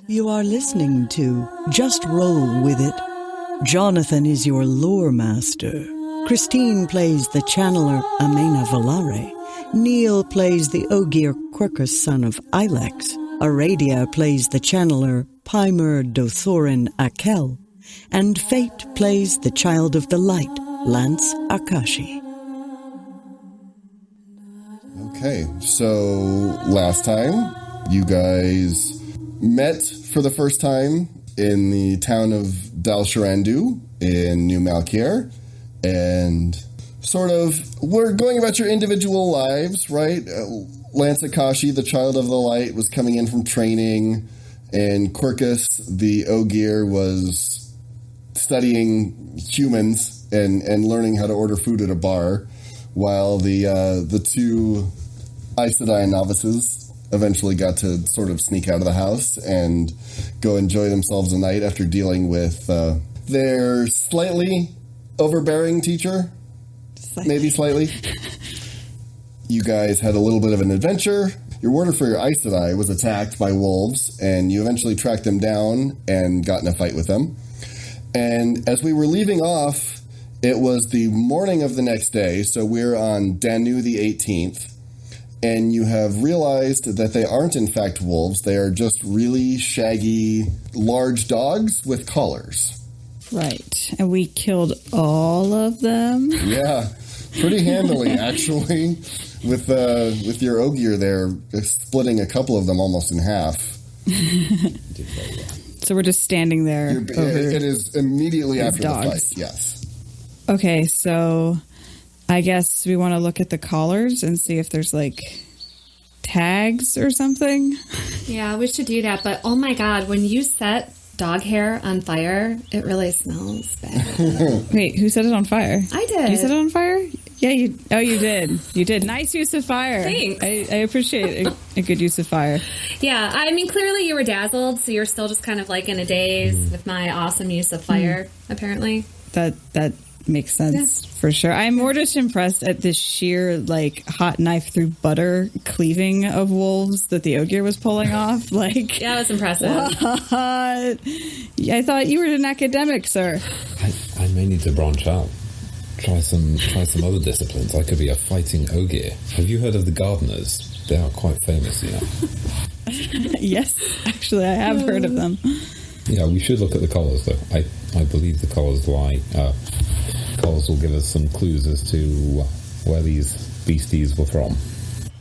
You are listening to Just Roll With It. Jonathan is your lore master. Christine plays the channeler Amena Valare. Neil plays the Ogier Quercus, son of Ilex. Aradia plays the channeler Pimur Dothorin Akel. And Fate plays the Child of the Light, Lance Akashi. Okay, so last time you guys met for the first time in the town of Dalsharandu in New Malkier, and sort of we're going about your individual lives, right? Lance Akashi, the Child of the Light, was coming in from training, and Quercus, the Ogier, was studying humans and learning how to order food at a bar, while the two Aes Sedai novices eventually got to sort of sneak out of the house and go enjoy themselves a night after dealing with their slightly overbearing teacher. Maybe slightly. You guys had a little bit of an adventure. Your warder for your Aes Sedai was attacked by wolves, and you eventually tracked them down and got in a fight with them. And as we were leaving off, it was the morning of the next day, so we're on Danu the 18th, and you have realized that they aren't in fact wolves. They are just really shaggy, large dogs with collars. Right. And we killed all of them? Yeah, pretty handily, actually, with your Ogier there, splitting a couple of them almost in half. So we're just standing there. It is immediately after dogs. The fight, yes. Okay, so I guess we want to look at the collars and see if there's, like, tags or something. Yeah, we should do that. But, oh my God, when you set dog hair on fire, it really smells bad. Wait, who set it on fire? I did. You set it on fire? Yeah, you did. You did. Nice use of fire. Thanks. I appreciate a good use of fire. Yeah, I mean, clearly you were dazzled, so you're still just kind of like in a daze with my awesome use of fire, apparently. That makes sense for sure. I'm more just impressed at the sheer, like, hot knife through butter cleaving of wolves that the Ogier was pulling off. Like, yeah, it was impressive. What? I thought you were an academic, sir. I may need to branch out. Try some other disciplines. I could be a fighting Ogier. Have you heard of the gardeners? They are quite famous, you know. Yes, actually, I have heard of them. Yeah, we should look at the collars, though. I believe the collars lie. Collars will give us some clues as to where these beasties were from.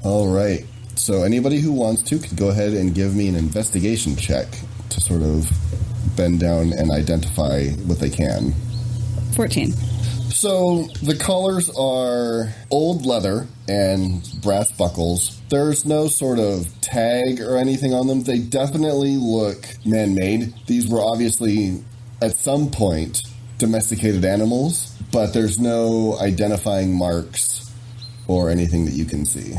All right. So anybody who wants to could go ahead and give me an investigation check to sort of bend down and identify what they can. 14. So the collars are old leather and brass buckles. There's no sort of tag or anything on them. They definitely look man-made. These were obviously, at some point, domesticated animals, but there's no identifying marks or anything that you can see.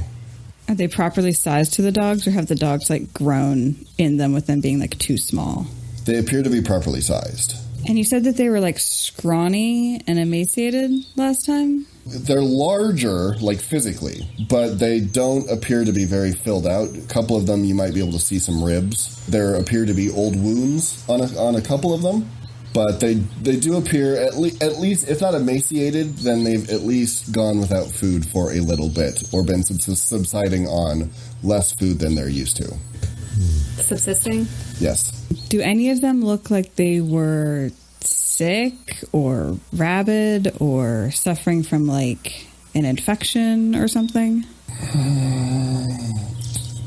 Are they properly sized to the dogs, or have the dogs, like, grown in them with them being, like, too small? They appear to be properly sized. And you said that they were, like, scrawny and emaciated last time? They're larger, like, physically, but they don't appear to be very filled out. A couple of them, you might be able to see some ribs. There appear to be old wounds on a couple of them, but they do appear, at least, if not emaciated, then they've at least gone without food for a little bit, or been subsiding on less food than they're used to. Subsisting? Yes. Do any of them look like they were sick or rabid or suffering from, like, an infection or something?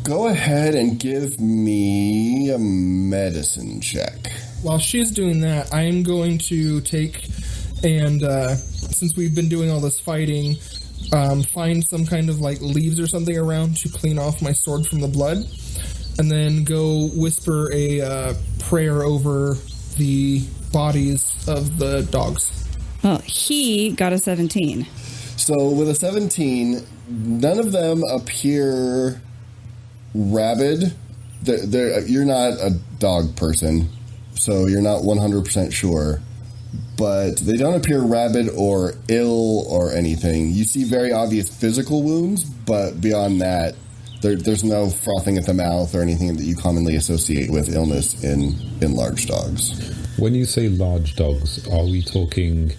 Go ahead and give me a medicine check. While she's doing that, I'm going to take and, since we've been doing all this fighting, find some kind of, like, leaves or something around to clean off my sword from the blood, and then go whisper a prayer over the bodies of the dogs. Well, he got a 17. So with a 17, none of them appear rabid. You're not a dog person, so you're not 100% sure. But they don't appear rabid or ill or anything. You see very obvious physical wounds, but beyond that, There's no frothing at the mouth or anything that you commonly associate with illness in large dogs. When you say large dogs, are we talking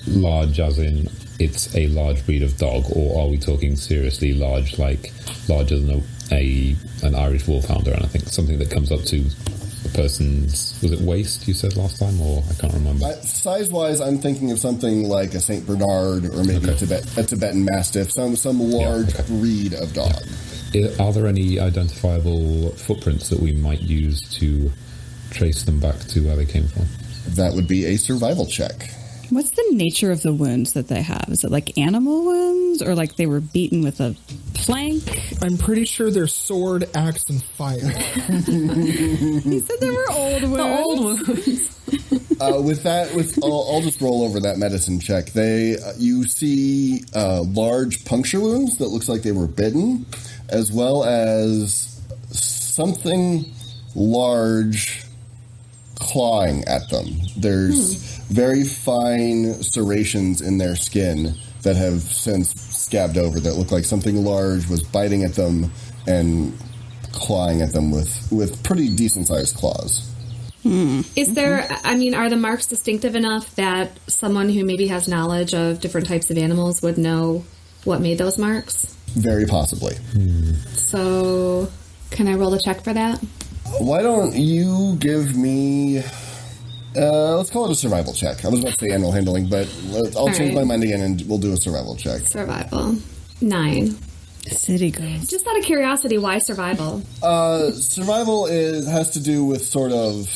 large as in it's a large breed of dog, or are we talking seriously large, like larger than an Irish Wolfhound or anything? Something that comes up to a person's, was it waist you said last time, or I can't remember? Size-wise, I'm thinking of something like a St. Bernard or maybe a Tibetan Mastiff, some large breed of dog. Are there any identifiable footprints that we might use to trace them back to where they came from? That would be a survival check. What's the nature of the wounds that they have? Is it like animal wounds, or like they were beaten with a plank? I'm pretty sure they're sword, axe, and fire. He said there were old wounds. The old wounds. I'll just roll over that medicine check. You see large puncture wounds that looks like they were bitten, as well as something large clawing at them. There's very fine serrations in their skin that have since scabbed over that look like something large was biting at them and clawing at them with pretty decent-sized claws. Is there, are the marks distinctive enough that someone who maybe has knowledge of different types of animals would know what made those marks? Very possibly. So, can I roll a check for that? Why don't you give me... let's call it a survival check. I was about to say animal handling, but I'll change my mind again and we'll do a survival check. Survival. 9. City girls. Just out of curiosity, why survival? Survival has to do with sort of...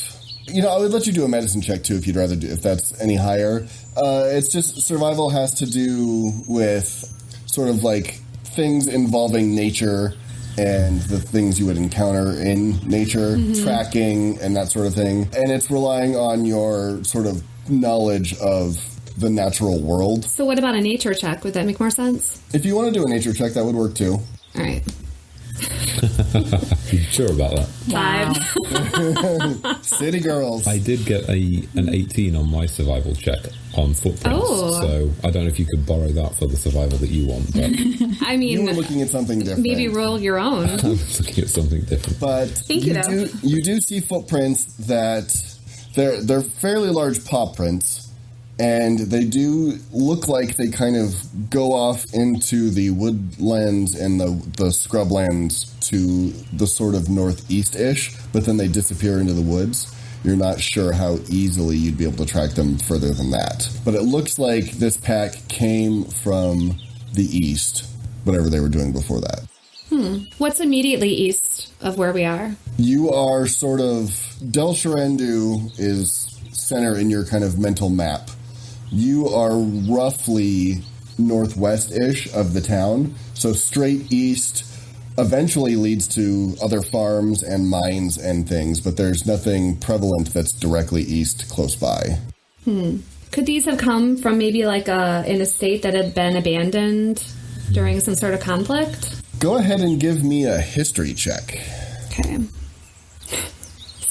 I would let you do a medicine check too if you'd rather do, if that's any higher. It's just survival has to do with sort of like things involving nature and the things you would encounter in nature, tracking and that sort of thing. And it's relying on your sort of knowledge of the natural world. So what about a nature check? Would that make more sense? If you want to do a nature check, that would work too. All right. You sure about that? 5. City girls. I did get an 18 on my survival check on footprints, so I don't know if you could borrow that for the survival that you want. But you were looking at something different. Maybe roll your own. I was looking at something different. But Thank you, though. You do see footprints that they're fairly large paw prints. And they do look like they kind of go off into the woodlands and the scrublands to the sort of northeast-ish, but then they disappear into the woods. You're not sure how easily you'd be able to track them further than that. But it looks like this pack came from the east, whatever they were doing before that. What's immediately east of where we are? You are sort of... Del Sharandu is center in your kind of mental map. You are roughly northwest-ish of the town, so straight east eventually leads to other farms and mines and things, but there's nothing prevalent that's directly east close by. Could these have come from maybe like an estate that had been abandoned during some sort of conflict? Go ahead and give me a history check. Okay.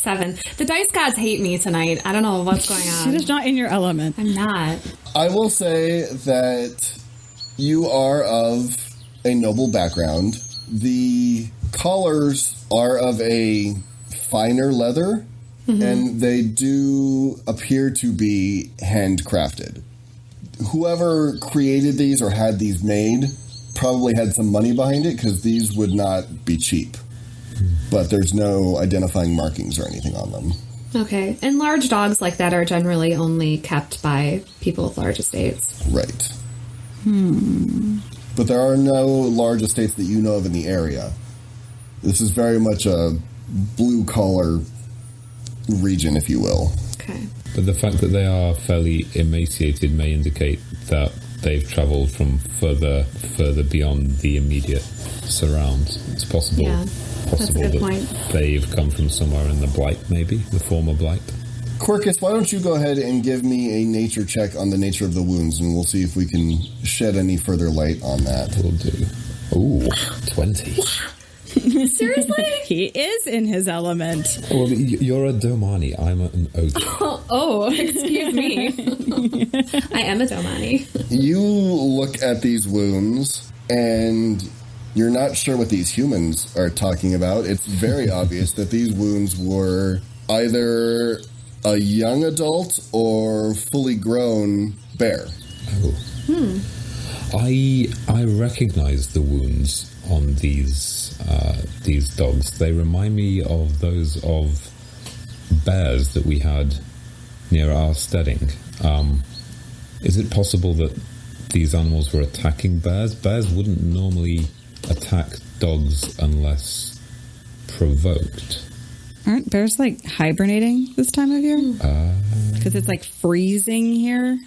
7. The dice gods hate me tonight. I don't know what's going on. You're just not in your element. I'm not. I will say that you are of a noble background. The collars are of a finer leather, and they do appear to be handcrafted. Whoever created these or had these made probably had some money behind it, because these would not be cheap. But there's no identifying markings or anything on them. Okay. And large dogs like that are generally only kept by people with large estates. Right. But there are no large estates that you know of in the area. This is very much a blue-collar region, if you will. Okay. But the fact that they are fairly emaciated may indicate that they've travelled from further beyond the immediate surrounds. It's possible. Yeah. That's a good that point. they've come from somewhere in the Blight, maybe the former Blight. Quercus, why don't you go ahead and give me a nature check on the nature of the wounds, and we'll see if we can shed any further light on that. Will do. Ooh, 20. Seriously? He is in his element. Well, you're a Domani. I'm an ogre. Oh, excuse me. I am a Domani. You look at these wounds, and You're not sure what these humans are talking about. It's very obvious that these wounds were either a young adult or fully grown bear. Oh. I recognize the wounds on these dogs. They remind me of those of bears that we had near our steading. Is it possible that these animals were attacking bears? Bears wouldn't normally attack dogs unless provoked. Aren't bears like hibernating this time of year? Because it's like freezing here.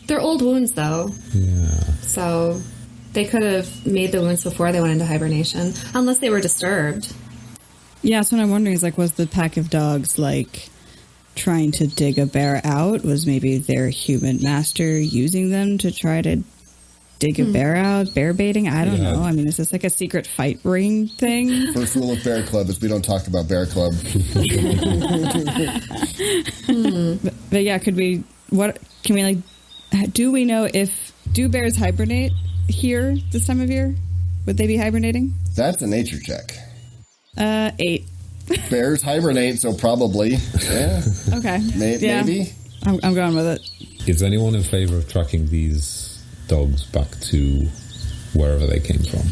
They're old wounds, though. Yeah. So they could have made the wounds before they went into hibernation, unless they were disturbed. Yeah, that's what I'm wondering is like, was the pack of dogs like trying to dig a bear out? Was maybe their human master using them to try to dig a bear out? Bear baiting? I don't know. I mean, is this like a secret fight ring thing? First rule of Bear Club is we don't talk about Bear Club. But yeah, do we know do bears hibernate here this time of year? Would they be hibernating? That's a nature check. 8. Bears hibernate, so probably. Yeah. Okay. Yeah. Maybe. I'm going with it. Is anyone in favor of tracking these dogs back to wherever they came from?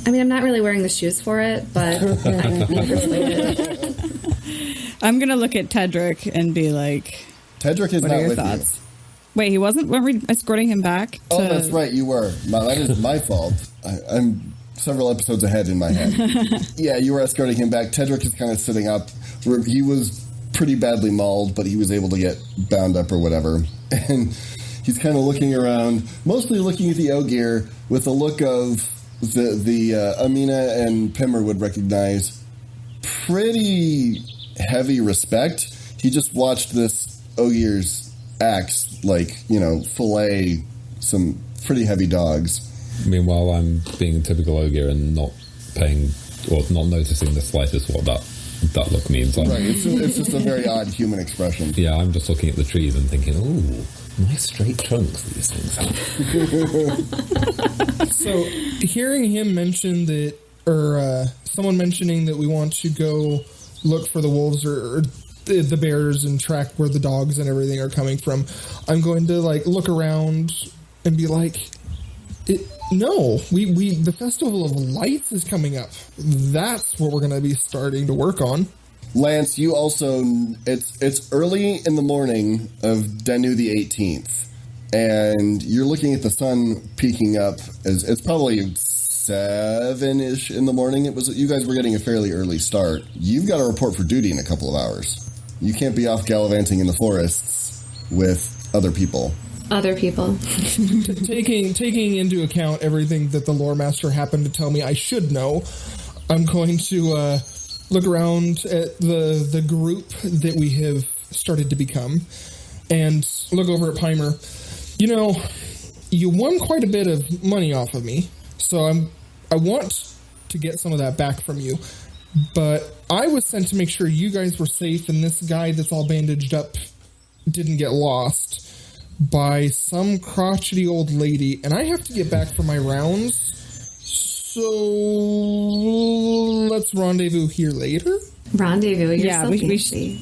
I mean, I'm not really wearing the shoes for it, but I'm persuaded. I'm going to look at Tedric and be like, Tedric is what not are your with thoughts? you. Wait, he wasn't? Weren't we escorting him back? Oh, that's right, you were. That is my fault. I'm several episodes ahead in my head. Yeah, you were escorting him back. Tedric is kind of sitting up. He was pretty badly mauled, but he was able to get bound up or whatever. And he's kind of looking around, mostly looking at the Ogier with a look of the Amena and Pimur would recognize pretty heavy respect. He just watched this Ogier's axe, fillet some pretty heavy dogs. Meanwhile, I'm being a typical Ogier and not paying or not noticing the slightest what that look means. Right, it's just a very odd human expression. Yeah, I'm just looking at the trees and thinking, ooh, nice straight trunks these things have. So, hearing him mention that, or someone mentioning that we want to go look for the wolves or the bears and track where the dogs and everything are coming from, I'm going to look around and be like, no, the Festival of Lights is coming up. That's what we're going to be starting to work on. Lance, you also, it's early in the morning of Denu the 18th, and you're looking at the sun peeking up as it's probably 7-ish in the morning. You guys were getting a fairly early start. You've got to report for duty in a couple of hours. You can't be off gallivanting in the forests with other people. Other people. Taking into account everything that the lore master happened to tell me I should know, I'm going to look around at the group that we have started to become and look over at Pimur. You won quite a bit of money off of me, so I want to get some of that back from you. But I was sent to make sure you guys were safe and this guy that's all bandaged up didn't get lost by some crotchety old lady, and I have to get back for my rounds, so let's rendezvous here later? Rendezvous? You're Yeah, so we fancy.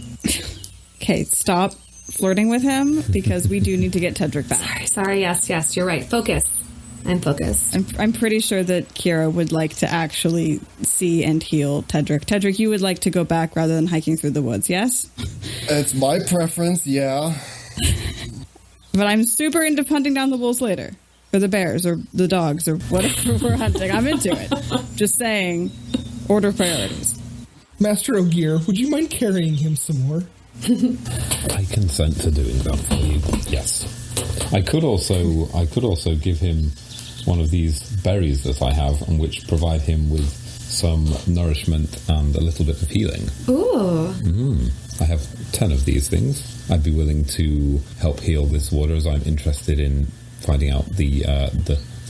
Okay, stop flirting with him because we do need to get Tedric back. Sorry, yes, you're right. Focus. I'm focused. I'm pretty sure that Keira would like to actually see and heal Tedric. Tedric, you would like to go back rather than hiking through the woods, yes? It's my preference, yeah. But I'm super into hunting down the wolves later. Or the bears, or the dogs, or whatever we're hunting. I'm into it. Just saying, order priorities. Master Ogier, would you mind carrying him some more? I consent to doing that for you. Yes. I could also give him one of these berries that I have, and which provide him with some nourishment and a little bit of healing. Ooh. I have 10 of these things. I'd be willing to help heal this water, as I'm interested in finding out the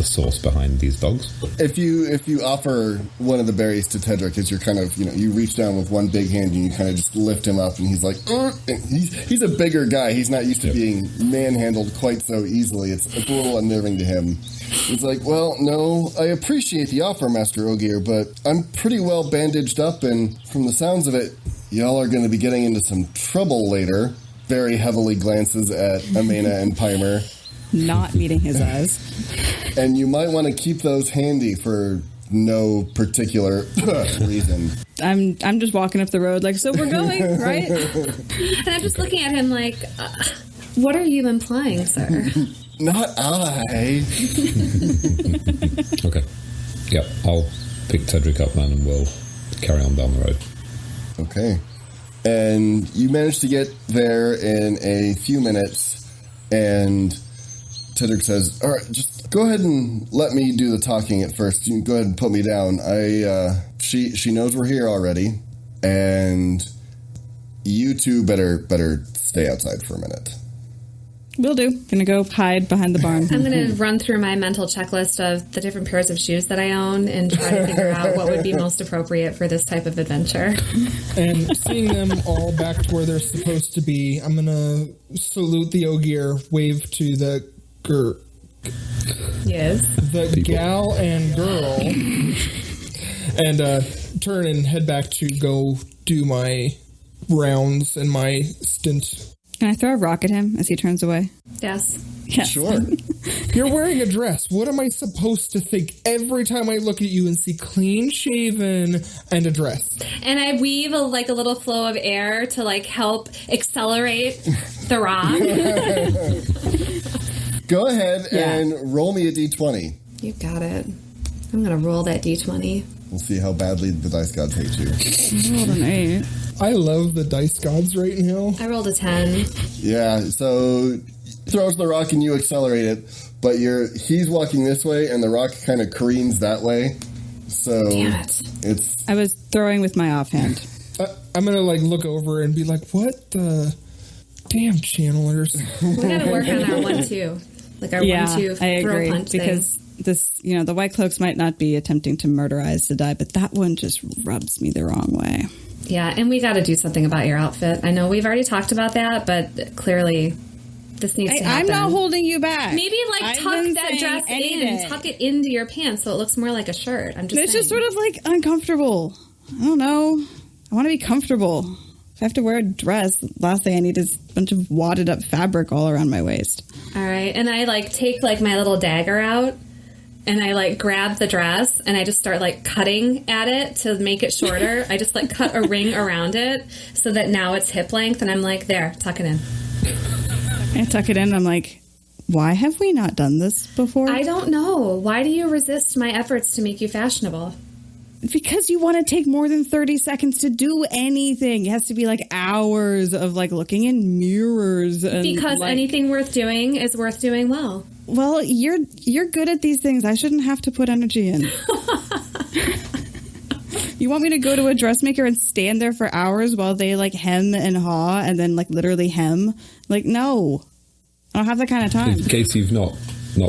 source behind these dogs. If you offer one of the berries to Tedric, as you're kind of, you reach down with one big hand and you kind of just lift him up, and he's like, and he's a bigger guy. He's not used to being manhandled quite so easily. It's a little unnerving to him. He's like, well, no, I appreciate the offer, Master Ogier, but I'm pretty well bandaged up, and from the sounds of it, y'all are going to be getting into some trouble later. Very heavily glances at Amena and Pimur. Not meeting his eyes. And you might want to keep those handy for no particular reason. I'm just walking up the road like, so we're going, right? And I'm just looking at him like, what are you implying, sir? Not I. Okay. Yep, I'll pick Tedric up then and we'll carry on down the road. Okay. And you manage to get there in a few minutes, and Tedric says, all right, just go ahead and let me do the talking at first. You can go ahead and put me down. She knows we're here already, and you two better stay outside for a minute. Will do. Gonna go hide behind the barn. I'm going to run through my mental checklist of the different pairs of shoes that I own and try to figure out what would be most appropriate for this type of adventure. And seeing them all back to where they're supposed to be, I'm going to salute the Ogier, wave to the Yes. the People. gal and girl, and turn and head back to go do my rounds and my stint. Can I throw a rock at him as he turns away? Yes. Yes. Sure. You're wearing a dress. What am I supposed to think every time I look at you and see clean shaven and a dress? And I weave a little flow of air to help accelerate the rock. Go ahead and roll me a d20. You got it. I'm going to roll that d20. We'll see how badly the dice gods hate you. I rolled an 8. I love the dice gods right now. I rolled a 10. Yeah, so throws the rock and you accelerate it, but he's walking this way and the rock kind of careens that way. So Damn it. it's I was throwing with my offhand. I'm gonna look over and be like, "What the damn channelers?" We got to work on our 1-2. Our 1-2 I throw agree, punch because this, the White Cloaks might not be attempting to murder Aes Sedai, but that one just rubs me the wrong way. Yeah, and we got to do something about your outfit. I know we've already talked about that, but clearly this needs to happen. I'm not holding you back. Maybe tuck that dress in, tuck it into your pants so it looks more like a shirt. I'm just It's saying. just sort of uncomfortable. I don't know. I want to be comfortable. If I have to wear a dress, the last thing I need is a bunch of wadded up fabric all around my waist. All right, and I take my little dagger out, and I grab the dress, and I just start cutting at it to make it shorter. I just cut a ring around it so that now it's hip length, and I'm there, tuck it in. I tuck it in, and I'm why have we not done this before? I don't know. Why do you resist my efforts to make you fashionable? Because you want to take more than 30 seconds to do anything. It has to be hours of looking in mirrors. And, Because anything worth doing is worth doing well. Well, you're good at these things. I shouldn't have to put energy in. You want me to go to a dressmaker and stand there for hours while they hem and haw and then literally hem? No. I don't have that kind of time. In case you've not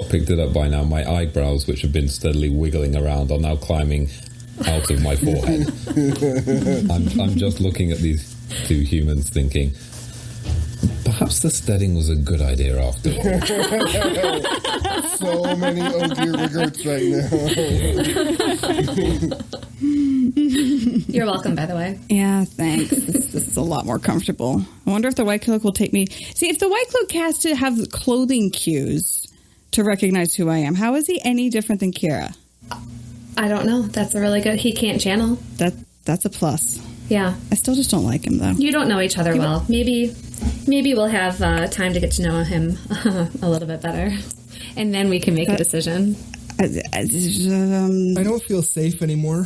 picked it up by now, my eyebrows, which have been steadily wiggling around, are now climbing out of my forehead. I'm just looking at these two humans thinking, perhaps the steading was a good idea after all. so many Ogier regrets right now. You're welcome, by the way. Yeah, thanks. This is a lot more comfortable. I wonder if the White Cloak will take me. See, if the White Cloak has to have clothing cues to recognize who I am, how is he any different than Keira? I don't know. That's a really good... He can't channel. That's a plus. Yeah. I still just don't like him, though. You don't know each other well. Maybe we'll have time to get to know him a little bit better. And then we can make a decision. I don't feel safe anymore.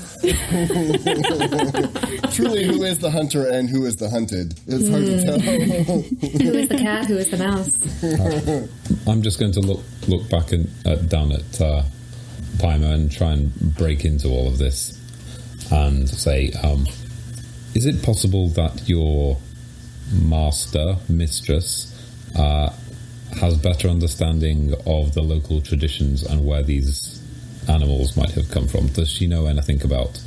Truly, who is the hunter and who is the hunted? It's hard to tell. Who is the cat? Who is the mouse? I'm just going to look back down at Pimur and try and break into all of this and say, is it possible that your mistress, has better understanding of the local traditions and where these animals might have come from? Does she know anything about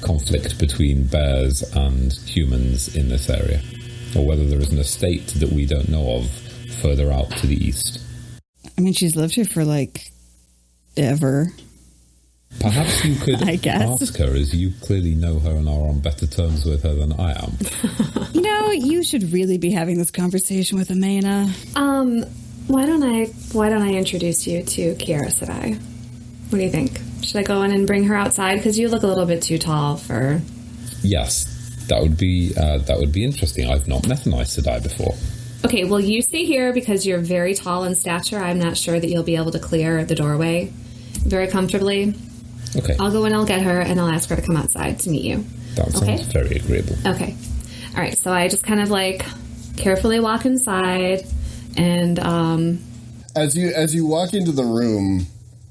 conflict between bears and humans in this area? Or whether there is an estate that we don't know of further out to the east? I mean, she's lived here for, like, ever. Perhaps you could I guess. ask her, as you clearly know her and are on better terms with her than I am. You know, you should really be having this conversation with Amena. Why don't I introduce you to Keira Sedai? What do you think? Should I go in and bring her outside? Because you look a little bit too tall for... Yes, that would be interesting. I've not met an Aes Sedai before. Okay, well, you stay here because you're very tall in stature. I'm not sure that you'll be able to clear the doorway very comfortably. Okay. I'll go and I'll get her, and I'll ask her to come outside to meet you. That sounds very agreeable. Okay. All right, so I just kind of, like, carefully walk inside, and, As you walk into the room,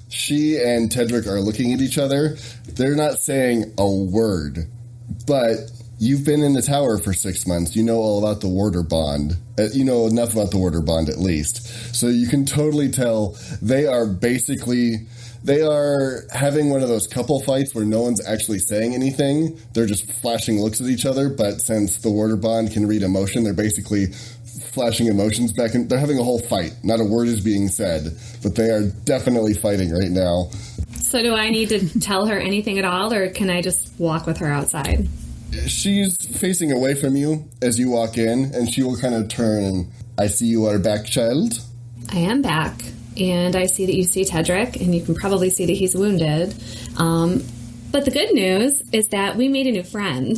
she and Tedric are looking at each other. They're not saying a word, but you've been in the tower for 6 months. You know all about the warder bond. You know enough about the warder bond, at least. So you can totally tell they are having one of those couple fights where no one's actually saying anything. They're just flashing looks at each other, but since the warder bond can read emotion, they're basically flashing emotions back, and they're having a whole fight. Not a word is being said, but they are definitely fighting right now. so do I need to tell her anything at all, or can I just walk with her outside? She's facing away from you as you walk in, and she will kind of turn and, I see you are back, child. I am back, and I see that you see Tedric, and you can probably see that he's wounded. But the good news is that we made a new friend.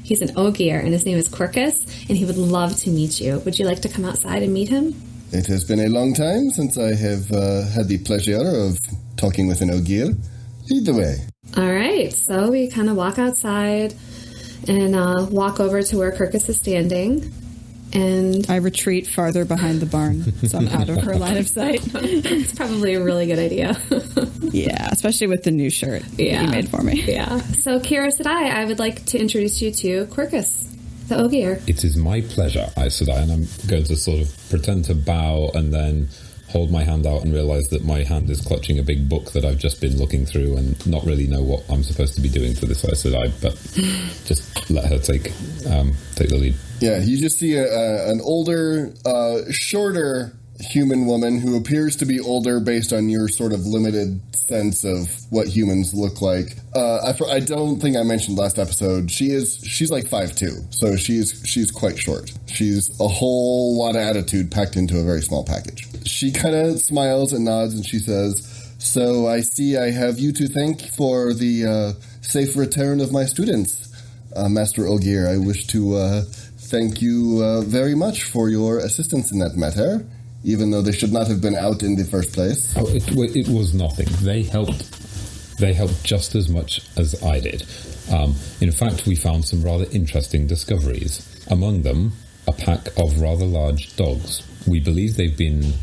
He's an Ogier, and his name is Quercus, and he would love to meet you. Would you like to come outside and meet him? It has been a long time since I have had the pleasure of talking with an Ogier. Lead the way. All right, so we kind of walk outside and walk over to where Quercus is standing. And I retreat farther behind the barn, so I'm out of her line of sight. it's probably a really good idea. Yeah, especially with the new shirt that you made for me. Yeah. So, Keira Sedai, I would like to introduce you to Quercus, the Ogier. It is my pleasure, Aes Sedai, and I'm going to sort of pretend to bow and then hold my hand out and realize that my hand is clutching a big book that I've just been looking through and not really know what I'm supposed to be doing to this Aes Sedai, but just let her take the lead. Yeah, you just see an older, shorter human woman who appears to be older based on your sort of limited sense of what humans look like. I don't think I mentioned last episode. She's like 5'2", so she's quite short. She's a whole lot of attitude packed into a very small package. She kind of smiles and nods, and she says, "So I see I have you to thank for the safe return of my students, Master Ogier. I wish to thank you very much for your assistance in that matter, even though they should not have been out in the first place." Oh, it was nothing. They helped just as much as I did. In fact, we found some rather interesting discoveries. Among them, a pack of rather large dogs. We believe they've been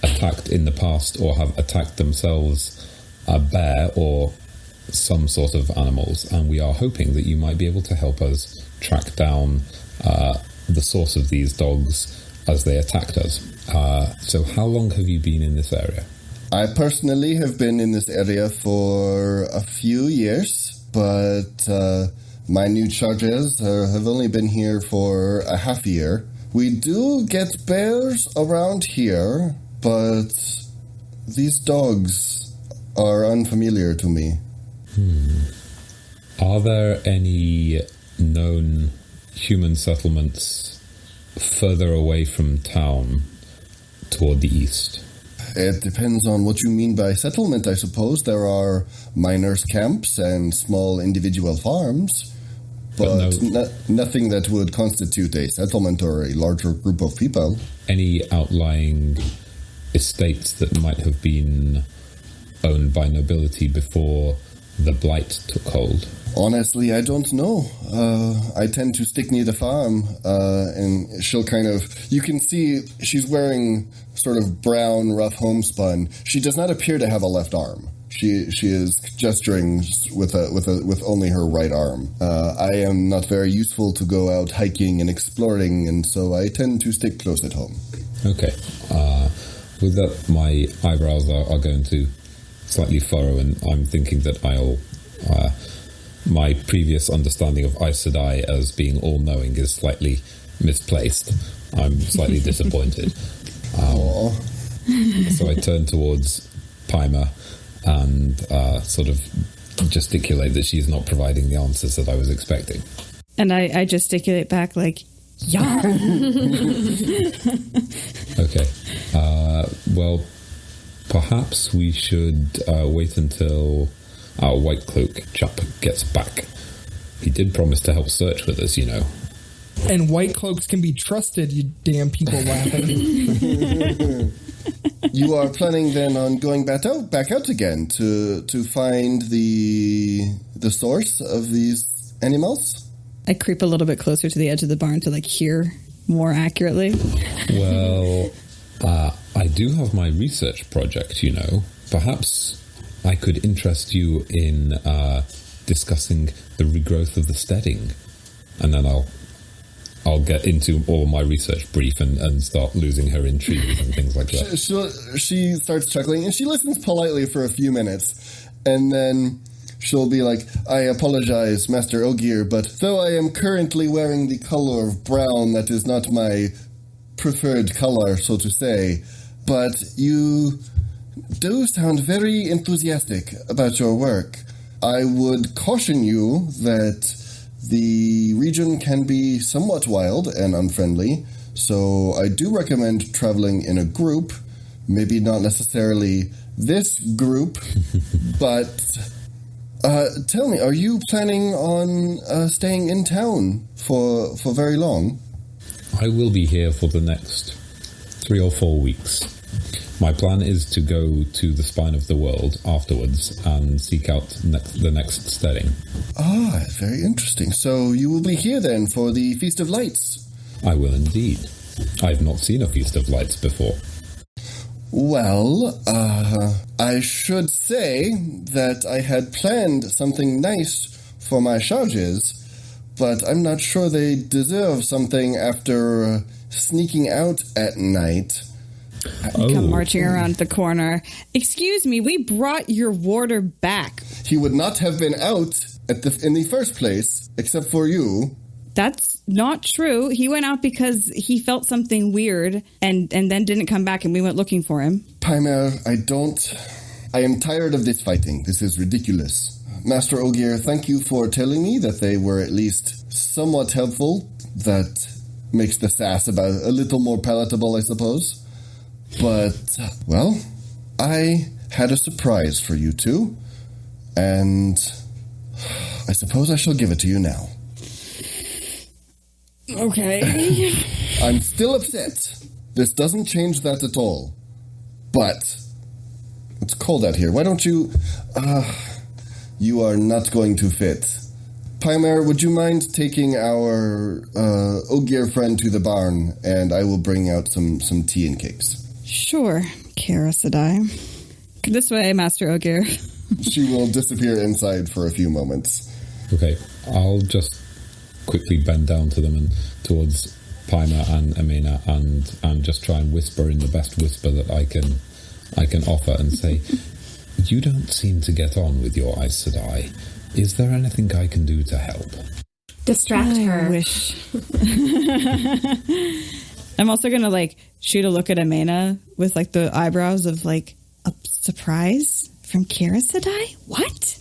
attacked in the past or have attacked themselves, a bear or some sort of animals, and we are hoping that you might be able to help us track down the source of these dogs as they attacked us. So how long have you been in this area? I personally have been in this area for a few years, but my new charges have only been here for a half year. We do get bears around here, but these dogs are unfamiliar to me. Are there any known human settlements further away from town toward the east? It depends on what you mean by settlement, I suppose. There are miners' camps and small individual farms, but nothing that would constitute a settlement or a larger group of people. Any outlying estates that might have been owned by nobility before the blight took hold? Honestly, I don't know. I tend to stick near the farm, and she'll kind of... You can see she's wearing sort of brown, rough homespun. She does not appear to have a left arm. She is gesturing with only her right arm. I am not very useful to go out hiking and exploring, and so I tend to stick close at home. Okay. With that, my eyebrows are going to slightly furrow, and I'm thinking that my previous understanding of Aes Sedai as being all-knowing is slightly misplaced. I'm slightly disappointed. So I turn towards Pima and sort of gesticulate that she's not providing the answers that I was expecting. And I gesticulate back like, yeah. Okay. Well, perhaps we should wait until our White Cloak chap gets back. He did promise to help search with us, you know. And white cloaks can be trusted, you damn people laughing. You are planning then on going back out again to find the source of these animals? I creep a little bit closer to the edge of the barn to like hear more accurately. Well, I do have my research project, you know. Perhaps I could interest you in discussing the regrowth of the steading, and then I'll get into all my research brief and start losing her in trees and things like that. She starts chuckling, and she listens politely for a few minutes, and then she'll be like, I apologize, Master Ogier, but though I am currently wearing the color of brown, that is not my preferred color, so to say, but you do sound very enthusiastic about your work. I would caution you that the region can be somewhat wild and unfriendly, so I do recommend traveling in a group, maybe not necessarily this group, but tell me, are you planning on staying in town for very long? I will be here for the next 3 or 4 weeks. My plan is to go to the spine of the world afterwards and seek out the next steading. Ah, very interesting. So you will be here then for the Feast of Lights? I will indeed. I've not seen a Feast of Lights before. Well, I should say that I had planned something nice for my charges, but I'm not sure they deserve something after sneaking out at night. Come marching around the corner. Excuse me, we brought your warder back. He would not have been out in the first place, except for you. That's not true. He went out because he felt something weird and then didn't come back, and we went looking for him. Pima, I am tired of this fighting. This is ridiculous. Master Ogier, thank you for telling me that they were at least somewhat helpful. That makes the sass about a little more palatable, I suppose. But, well, I had a surprise for you two, and I suppose I shall give it to you now. Okay. I'm still upset. This doesn't change that at all. But it's cold out here. Why don't you... you are not going to fit. Pima, would you mind taking our Ogier friend to the barn, and I will bring out some tea and cakes. Sure, Keira Sedai. This way, Master Ogier. She will disappear inside for a few moments. Okay, I'll just quickly bend down to them and towards Pima and Amena and just try and whisper in the best whisper that I can offer and say, you don't seem to get on with your Aes Sedai. Is there anything I can do to help? Distract her. I wish. I'm also going to, shoot a look at Amena with, the eyebrows of, a surprise from Keira Sedai? What?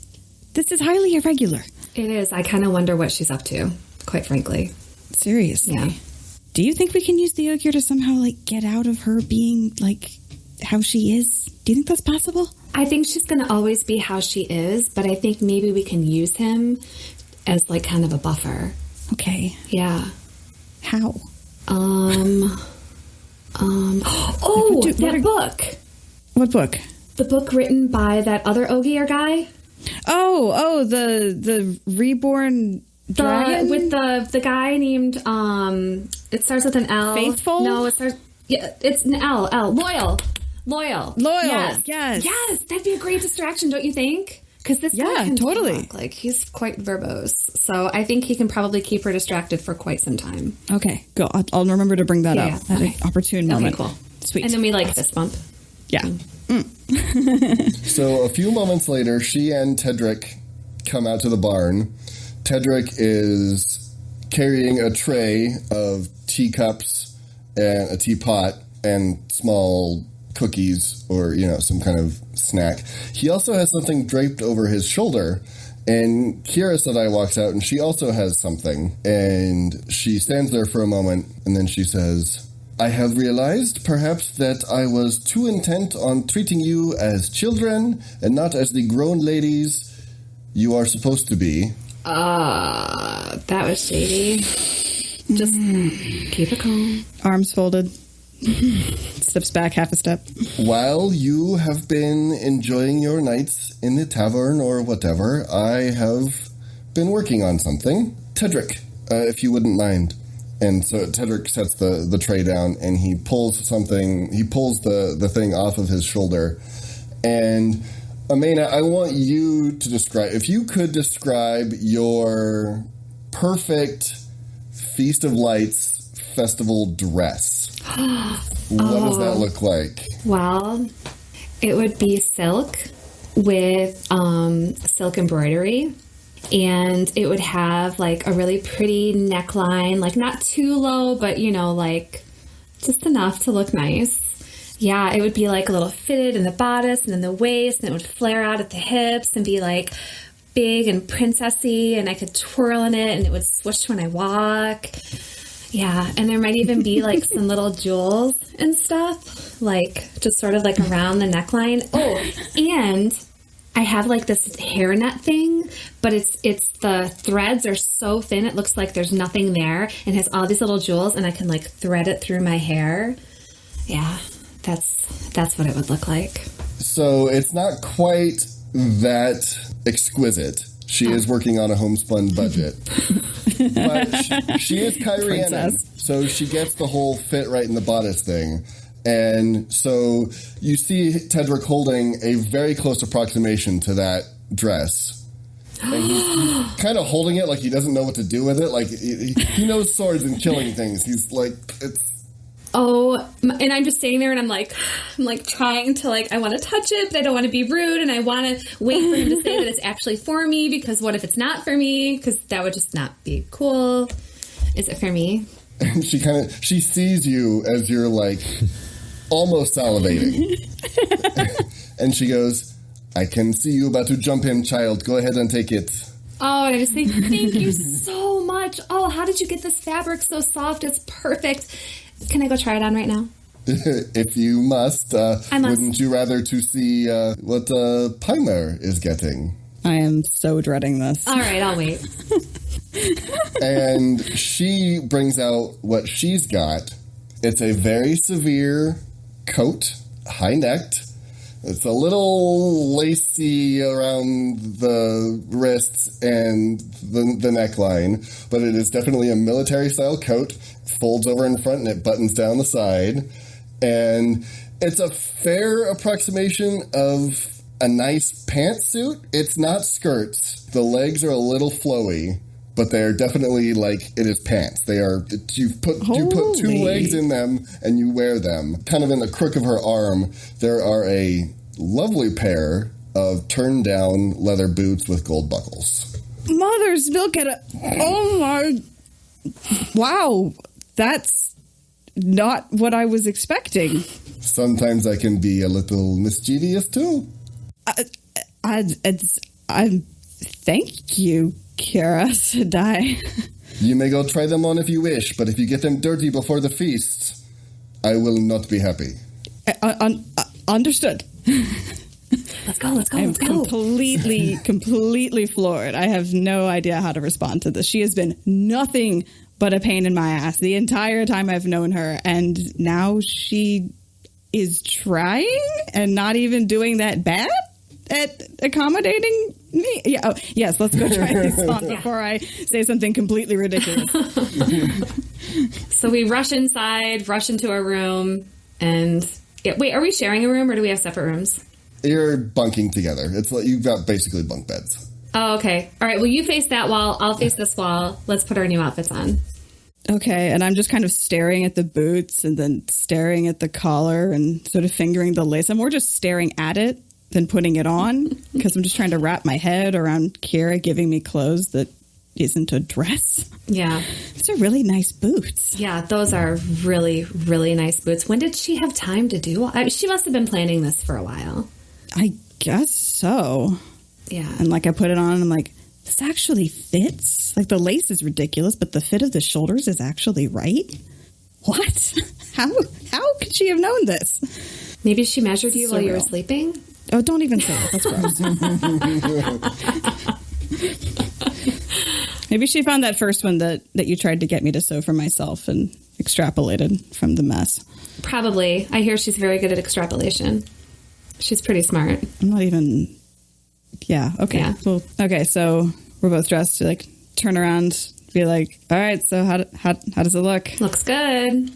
This is highly irregular. It is. I kind of wonder what she's up to, quite frankly. Seriously. Yeah. Do you think we can use the Ogier to somehow, get out of her being, how she is? Do you think that's possible? I think she's going to always be how she is, but I think maybe we can use him as, kind of a buffer. Okay. Yeah. How? That book. What book? The book written by that other Ogier guy. Oh, the reborn dragon with the guy named it starts with an L. Faithful? No, it starts. Yeah, it's an L. Loyal. Loyal. Yes. Yes, that'd be a great distraction, don't you think? Because this guy can talk. Like, he's quite verbose. So I think he can probably keep her distracted for quite some time. Okay, go. I'll remember to bring that up at an opportune moment. Okay, cool. Sweet. And then we fist bump. Yeah. So a few moments later, she and Tedric come out to the barn. Tedric is carrying a tray of teacups and a teapot and small cookies or, some kind of snack. He also has something draped over his shoulder, and Keira Sedai walks out and she also has something, and she stands there for a moment and then she says, I have realized perhaps that I was too intent on treating you as children and not as the grown ladies you are supposed to be. That was shady. Just keep it calm. Arms folded. Steps back half a step. While you have been enjoying your nights in the tavern or whatever, I have been working on something. Tedric, if you wouldn't mind. And so Tedric sets the tray down and he pulls the thing off of his shoulder. And Amena, I want you to describe, if you could describe your perfect Feast of Lights festival dress. What does that look like? Well, it would be silk with silk embroidery, and it would have a really pretty neckline, not too low, but just enough to look nice. Yeah, it would be a little fitted in the bodice and in the waist, and it would flare out at the hips and be big and princessy, and I could twirl in it and it would swoosh when I walk. Yeah, and there might even be some little jewels and stuff, just sort of around the neckline. Oh, and I have this hairnet thing, but it's the threads are so thin it looks like there's nothing there, and has all these little jewels, and I can thread it through my hair. Yeah, that's what it would look like. So it's not quite that exquisite. She is working on a homespun budget. But she is Kyrian, so she gets the whole fit right in the bodice thing. And so you see Tedric holding a very close approximation to that dress. And he's kind of holding it like he doesn't know what to do with it. He knows swords and killing things. He's it's... Oh, and I'm just sitting there and I'm trying to I want to touch it, but I don't want to be rude, and I want to wait for him to say that it's actually for me, because what if it's not for me? Because that would just not be cool. Is it for me? And she sees you as you're almost salivating. And she goes, I can see you about to jump in, child. Go ahead and take it. Oh, and I just think, thank you so much. Oh, how did you get this fabric so soft? It's perfect. Can I go try it on right now? If you must. I must. Wouldn't you rather to see what Pimur is getting? I am so dreading this. All right, I'll wait. And she brings out what she's got. It's a very severe coat, high-necked. It's a little lacy around the wrists and the neckline, but it is definitely a military-style coat. Folds over in front and it buttons down the side. And it's a fair approximation of a nice pantsuit. It's not skirts. The legs are a little flowy, but they're definitely it is pants. They are, you put two legs in them and you wear them. Kind of in the crook of her arm, there are a lovely pair of turned down leather boots with gold buckles. Mother's milk at oh my, wow. That's not what I was expecting. Sometimes I can be a little mischievous too. Thank you, Keira Sedai. You may go try them on if you wish, but if you get them dirty before the feast, I will not be happy. Understood. Let's go. I'm completely floored. I have no idea how to respond to this. She has been nothing but a pain in my ass the entire time I've known her, and now she is trying and not even doing that bad at accommodating me. Yeah. Oh, yes. Let's go try this on before I say something completely ridiculous. So we rush inside, rush into our room, and Yeah, wait, are we sharing a room or do we have separate rooms? You're bunking together. It's like you've got basically bunk beds. Oh, okay. All right, well, you face that wall. I'll face this wall. Let's put our new outfits on. Okay, and I'm just kind of staring at the boots and then staring at the collar and sort of fingering the lace. I'm more just staring at it than putting it on because I'm just trying to wrap my head around Keira giving me clothes that isn't a dress. Yeah. These are really nice boots. Yeah, those are really, really nice boots. When did she have time to do all? She must have been planning this for a while. I guess so. Yeah. And like I put it on and I'm like, this actually fits. Like the lace is ridiculous, but the fit of the shoulders is actually right. What? How could she have known this? Maybe she measured you while you were Surreal. sleeping? Oh, don't even say that. That's gross. Maybe she found that first one that you tried to get me to sew for myself and extrapolated from the mess. Probably. I hear she's very good at extrapolation. She's pretty smart. I'm not even... Yeah, okay. Yeah. Well, okay, so we're both dressed to like turn around, be like, all right, so how does it look? Looks good.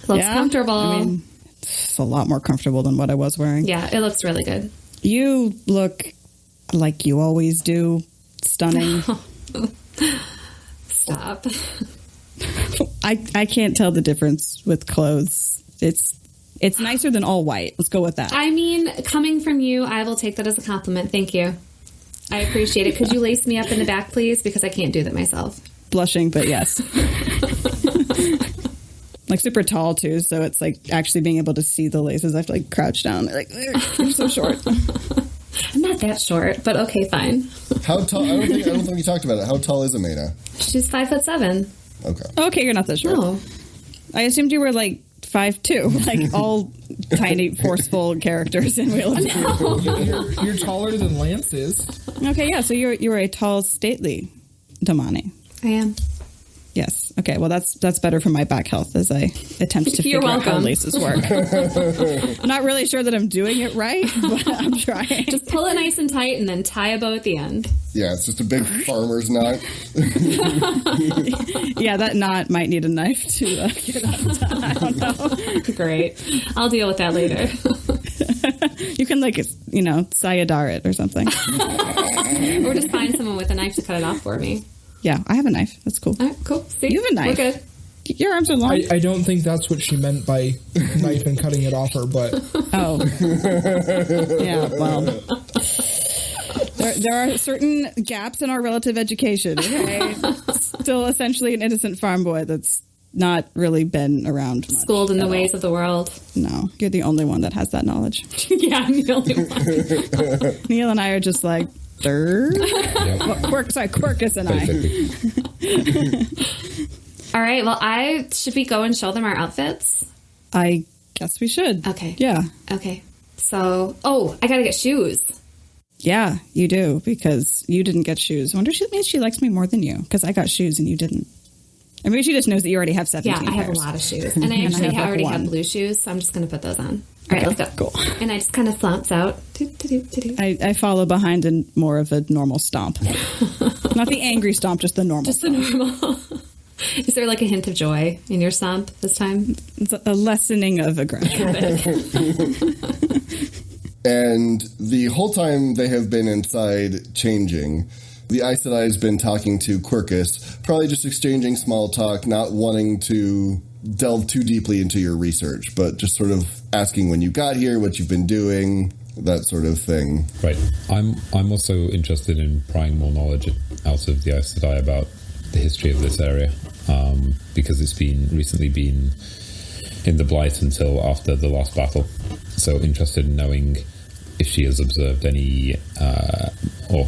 Looks comfortable. I mean, it's a lot more comfortable than what I was wearing. Yeah, it looks really good. You look like you always do. Stunning. Stop. I can't tell the difference with clothes. It's nicer than all white. Let's go with that. I mean, coming from you, I will take that as a compliment. Thank you. I appreciate it. Could you lace me up in the back, please? Because I can't do that myself. Blushing, but yes. Like super tall too, so it's like actually being able to see the laces. I have to like crouch down. Like you're so short. I'm not that short, but okay, fine. How tall? I don't think we talked about it. How tall is Amena? She's 5'7". Okay. Okay, you're not that short. No. I assumed you were like 5'2", like all tiny, forceful characters in Wheel of Time. You're taller than Lance is. Okay, yeah, so you're a tall, stately Damani. I am. Yes. Okay. Well, that's better for my back health as I attempt to You're figure out how welcome. laces work. I'm not really sure that I'm doing it right, but I'm trying. Just pull it nice and tight and then tie a bow at the end. Yeah, it's just a big farmer's knot. Yeah, that knot might need a knife to get undone. I don't know. Great. I'll deal with that later. You can sayadar it or something. Or just find someone with a knife to cut it off for me. Yeah, I have a knife. That's cool. All right, cool. See, You have a knife. We're good. Your arms are long. I don't think that's what she meant by knife and cutting it off her butt. Oh. Yeah, well. There are certain gaps in our relative education. Okay? Still essentially an innocent farm boy that's not really been around much. Schooled in the ways of the world. No, you're the only one that has that knowledge. Yeah, I'm the only one. Neil and I are just like, third? Yep. Quercus and I. Basically. All right, well, should we go and show them our outfits? I guess we should. Okay. Yeah. Okay. So, I gotta get shoes. Yeah, you do, because you didn't get shoes. I wonder if she means she likes me more than you, because I got shoes and you didn't. Or maybe she just knows that you already have 17 Yeah, I have pairs. a lot of shoes. And I actually already have blue shoes, so I'm just gonna put those on. All right, let's go. Cool. And I just kind of flounce out. Do-do-do-do-do. I follow behind in more of a normal stomp. Not the angry stomp, just the normal Just the normal. Is there like a hint of joy in your stomp this time? It's a lessening of aggression. And the whole time they have been inside changing, the Aes Sedai has been talking to Quercus, probably just exchanging small talk, not wanting to delve too deeply into your research, but just sort of asking when you got here, what you've been doing, that sort of thing. Right. I'm also interested in prying more knowledge out of the Aes Sedai about the history of this area, because it's recently been in the Blight until after the last battle. So interested in knowing if she has observed any, or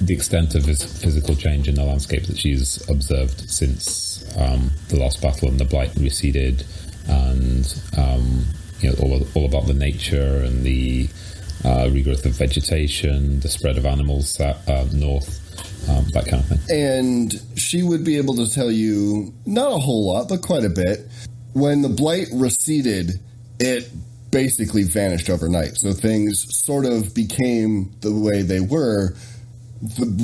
the extent of physical change in the landscape that she's observed since the last battle and the Blight receded, and all about the nature and the regrowth of vegetation, the spread of animals north, that kind of thing. And she would be able to tell you, not a whole lot, but quite a bit. When the Blight receded, it basically vanished overnight. So things sort of became the way they were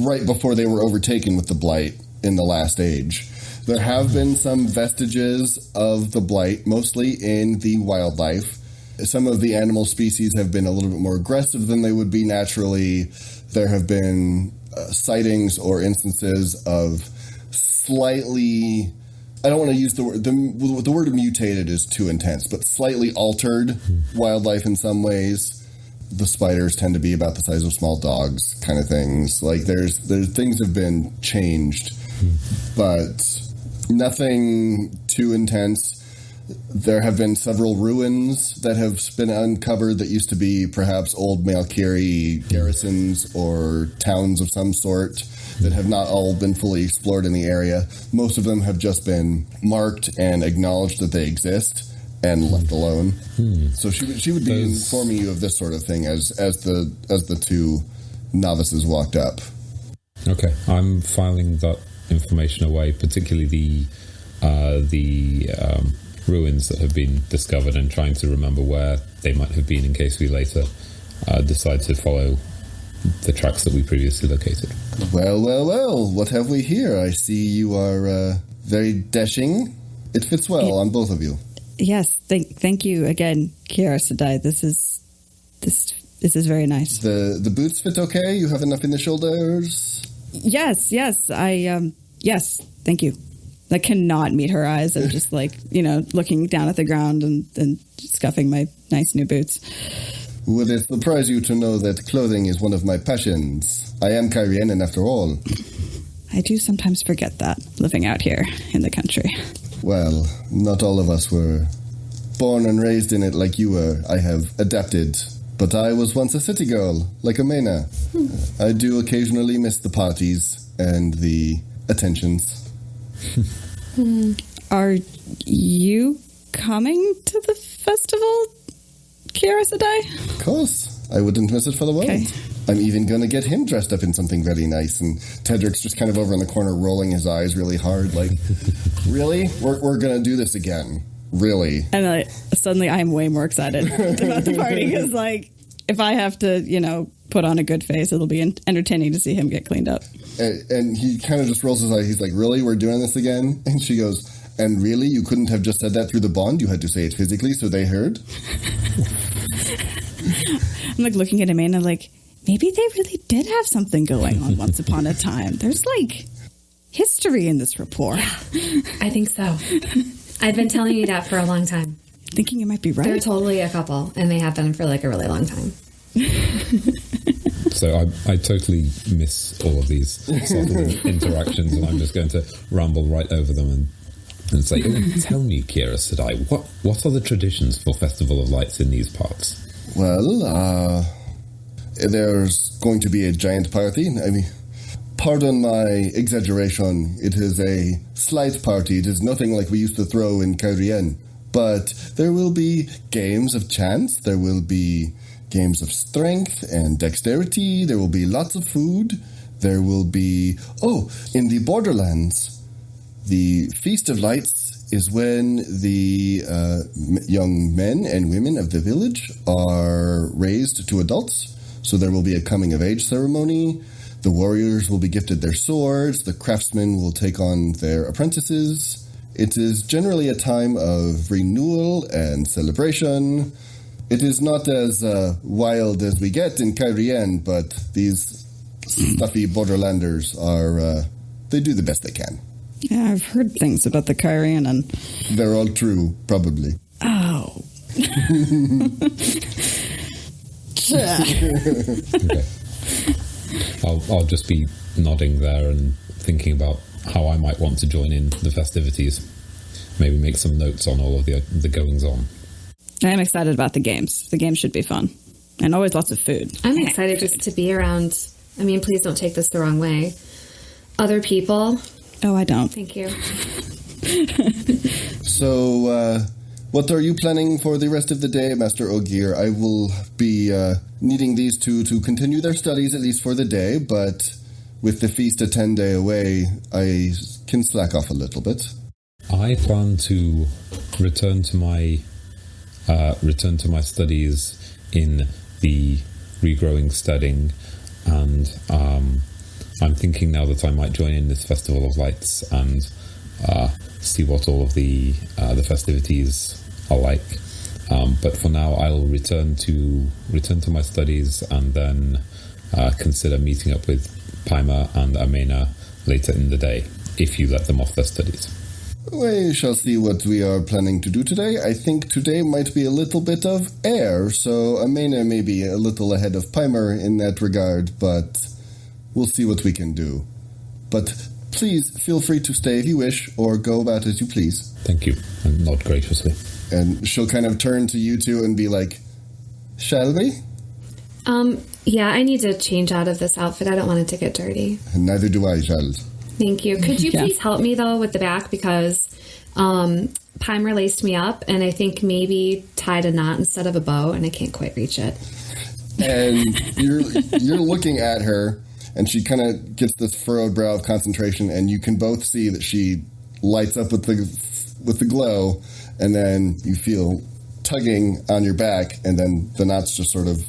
right before they were overtaken with the Blight in the last age. There have been some vestiges of the Blight, mostly in the wildlife, Some of the animal species have been a little bit more aggressive than they would be naturally. There have been sightings or instances of slightly, I don't want to use the word mutated is too intense, but slightly altered wildlife in some ways. The spiders tend to be about the size of small dogs, kind of things. Like there's things have been changed, but nothing too intense. There have been several ruins that have been uncovered that used to be perhaps old Malkiri garrisons or towns of some sort that have not all been fully explored in the area. Most of them have just been marked and acknowledged that they exist and left alone. So she would be informing you of this sort of thing as the two novices walked up. Okay, I'm filing that information away, particularly the ruins that have been discovered, and trying to remember where they might have been in case we later decide to follow the tracks that we previously located. Well, what have we here? I see you are very dashing. It fits well on both of you. Yes, thank you again, Keira Sedai. This is very nice. The boots fit okay? You have enough in the shoulders? Yes, yes, thank you. I cannot meet her eyes. I'm just looking down at the ground and scuffing my nice new boots. Would it surprise you to know that clothing is one of my passions? I am Kyrianan after all. I do sometimes forget that, living out here in the country. Well, not all of us were born and raised in it like you were. I have adapted. But I was once a city girl, like Amena. I do occasionally miss the parties and the attentions. Are you coming to the festival, Keira Sedai? Of course. I wouldn't miss it for the world. Okay. I'm even going to get him dressed up in something very nice. And Tedric's just kind of over in the corner rolling his eyes really hard, like, really? We're going to do this again. Really? And suddenly I'm way more excited about the party because, if I have to, put on a good face, it'll be entertaining to see him get cleaned up. And he kind of just rolls his eyes. He's like, really? We're doing this again? And she goes, and really? You couldn't have just said that through the bond? You had to say it physically so they heard? I'm looking at Amena maybe they really did have something going on once upon a time. There's history in this rapport. Yeah, I think so. I've been telling you that for a long time. Thinking you might be right. They're totally a couple, and they have been for a really long time. So I totally miss all of these subtle interactions, and I'm just going to ramble right over them and say, tell me, Keira Sedai, what are the traditions for Festival of Lights in these parts? Well, there's going to be a giant party. I mean, pardon my exaggeration. It is a slight party. It is nothing like we used to throw in Cairien. But there will be games of chance. There will be games of strength and dexterity. There will be lots of food. There will be... in the Borderlands, the Feast of Lights is when the young men and women of the village are raised to adults. So there will be a coming-of-age ceremony. The warriors will be gifted their swords. The craftsmen will take on their apprentices. It is generally a time of renewal and celebration. It is not as wild as we get in Cairien, but these stuffy Borderlanders are... they do the best they can. Yeah, I've heard things about the Cairien, and... They're all true, probably. Oh. Okay. I'll just be nodding there and thinking about how I might want to join in the festivities. Maybe make some notes on all of the goings-on. I'm excited about the games. The games should be fun. And always lots of food. I'm excited just to be around, please don't take this the wrong way, other people. Oh, I don't. Thank you. So, what are you planning for the rest of the day, Master Ogier? I will be needing these two to continue their studies, at least for the day, but with the feast a 10-day away, I can slack off a little bit. I plan to return to my studies in the regrowing steading, and I'm thinking now that I might join in this Festival of Lights and see what all of the festivities are like. But for now, I'll return to my studies and then consider meeting up with Pimur and Amena later in the day, if you let them off their studies. We shall see what we are planning to do today. I think today might be a little bit of air, so Amena may be a little ahead of Pimur in that regard, but we'll see what we can do. But please feel free to stay if you wish, or go about as you please. Thank you, and nod graciously. And she'll kind of turn to you two and be like, shall we? Yeah, I need to change out of this outfit. I don't want it to get dirty. Neither do I, Charles. Thank you. Could you please help me, though, with the back? Because Pimur laced me up, and I think maybe tied a knot instead of a bow, and I can't quite reach it. And you're looking at her, and she kind of gets this furrowed brow of concentration, and you can both see that she lights up with the glow, and then you feel tugging on your back, and then the knots just sort of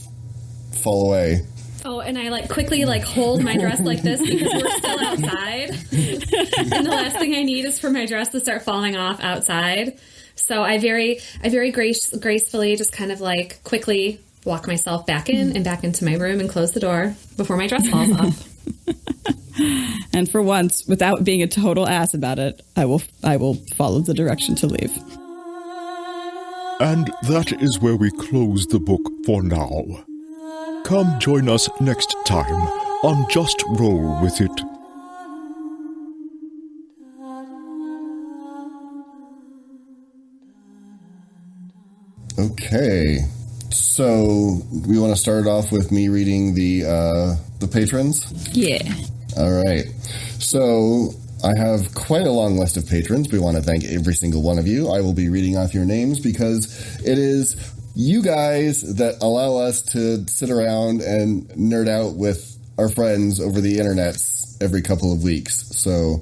fall away. Oh, and I quickly hold my dress like this because we're still outside. And the last thing I need is for my dress to start falling off outside. So I very gracefully just kind of quickly walk myself back in and back into my room and close the door before my dress falls off. And for once, without being a total ass about it, I will follow the direction to leave. And that is where we close the book for now. Come join us next time on Just Roll With It. Okay, so we want to start off with me reading the patrons? Yeah. All right. So I have quite a long list of patrons. We want to thank every single one of you. I will be reading off your names because it is you guys that allow us to sit around and nerd out with our friends over the internet every couple of weeks. So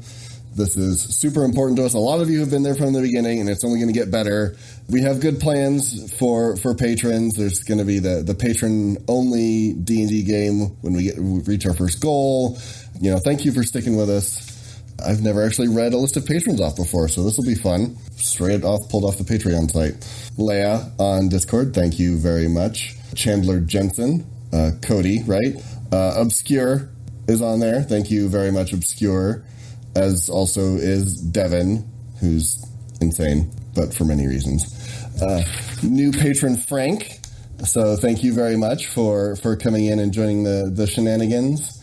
this is super important to us. A lot of you have been there from the beginning, and it's only going to get better. We have good plans for patrons. There's going to be the patron-only D&D game when we reach our first goal. Thank you for sticking with us. I've never actually read a list of patrons off before, so this will be fun. Pulled off the Patreon site. Leia on Discord, thank you very much. Chandler Jensen, Cody, right? Obscure is on there. Thank you very much, Obscure. As also is Devin, who's insane, but for many reasons. New patron Frank, so thank you very much for coming in and joining the shenanigans.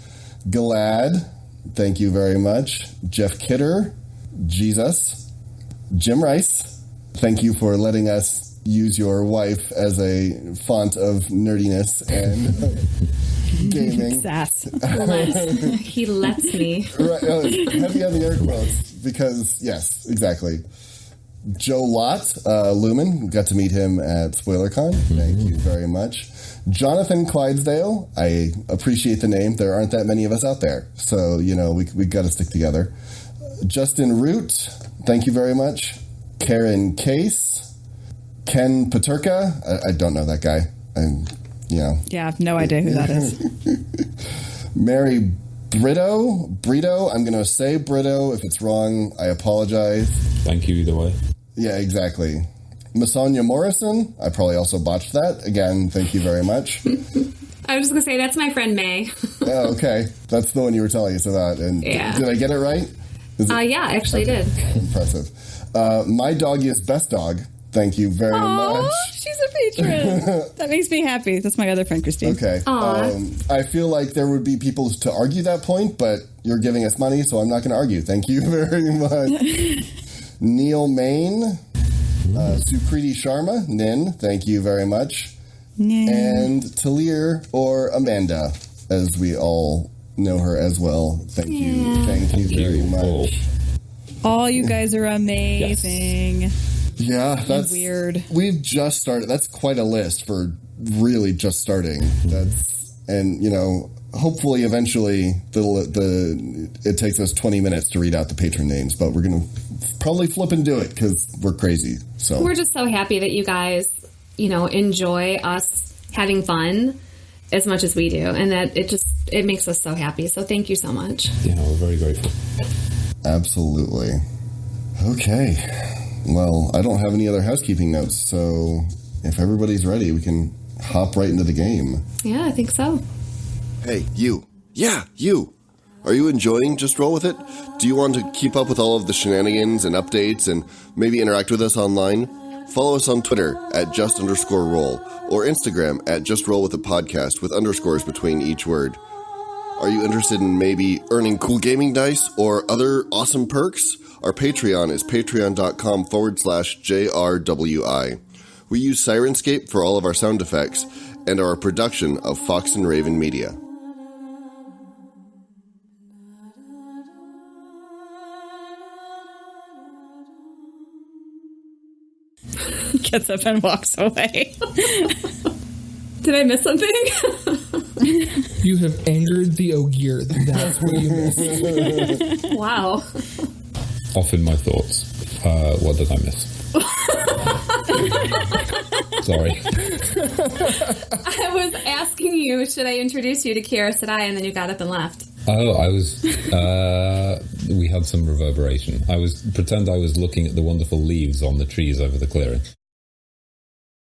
Galad, thank you very much. Jeff Kidder, Jesus, Jim Rice, thank you for letting us use your wife as a font of nerdiness and gaming. Sass. He lets me. Right, heavy on the air quotes, because, yes, exactly. Joe Lott, Lumen, got to meet him at SpoilerCon. Thank you very much. Jonathan Clydesdale, I appreciate the name. There aren't that many of us out there, so, we got to stick together. Justin Root, thank you very much. Karen Case. Ken Paterka, I don't know that guy. Yeah, I have no idea who that is. Mary Brito, I'm going to say Brito. If it's wrong, I apologize. Thank you either way. Yeah, exactly. Masonia Morrison, I probably also botched that. Again, thank you very much. I was just going to say, that's my friend May. Oh, okay. That's the one you were telling us about. And yeah. Did I get it right? Yeah, I actually did. Impressive. My doggiest best dog. Thank you very much. She's a patron. That makes me happy. That's my other friend, Christine. Okay. I feel like there would be people to argue that point, but you're giving us money, so I'm not going to argue. Thank you very much. Neil Main, Sukriti Sharma, Nin, thank you very much. And Talir, or Amanda, as we all know her as well. Thank you. Thank you very much. All you guys are amazing. Yes. Yeah, that's weird. We've just started. That's quite a list for really just starting. Hopefully eventually it takes us 20 minutes to read out the patron names, but we're going to probably flip and do it because we're crazy. So we're just so happy that you guys, enjoy us having fun as much as we do, and that it makes us so happy. So thank you so much. Yeah, we're very grateful. Absolutely. Okay. Well, I don't have any other housekeeping notes, so if everybody's ready, we can hop right into the game. Yeah, I think so. Hey, you. Yeah, you. Are you enjoying Just Roll With It? Do you want to keep up with all of the shenanigans and updates and maybe interact with us online? Follow us on Twitter at @just_roll or Instagram at @justrowlwithitpodcast with underscores between each word. Are you interested in maybe earning cool gaming dice or other awesome perks? Our Patreon is patreon.com/JRWI. We use Sirenscape for all of our sound effects and are a production of Fox and Raven Media. Gets up and walks away. Did I miss something? You have angered the Ogier. That's what you missed. Wow. Off in my thoughts. What did I miss? Sorry. I was asking you, should I introduce you to Keira Sedai, and then you got up and left. Oh, I was, we had some reverberation. Pretend I was looking at the wonderful leaves on the trees over the clearing.